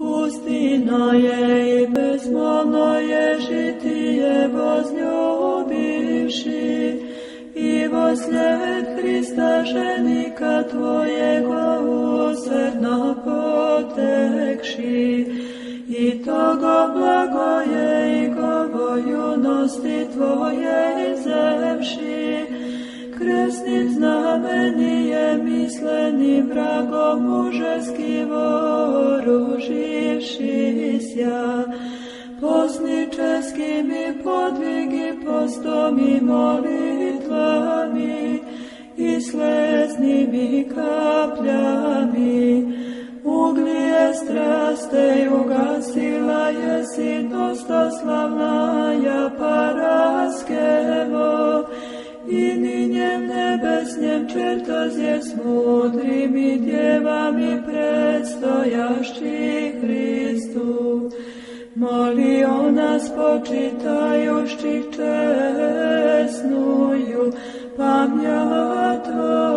Pustino je i bezmolno je žitije возлюбивši, i vosled Hrista ženika Tvojego usrdno potekši, i togo blagoje i govo junosti Tvoje zemši, kresnim znamenije mislenim vragom mužeski voruživšisja, posničeskim i podvigi postom i molitvami i sleznim i kapljami, uglije straste ugasila jesi dostoslavnaja paraskevo, i ninjem nebesnjem čertozje s mudrim i djevami predstojašći Hristu. Moli o nas počitajušći česnuju pamja Tvoju.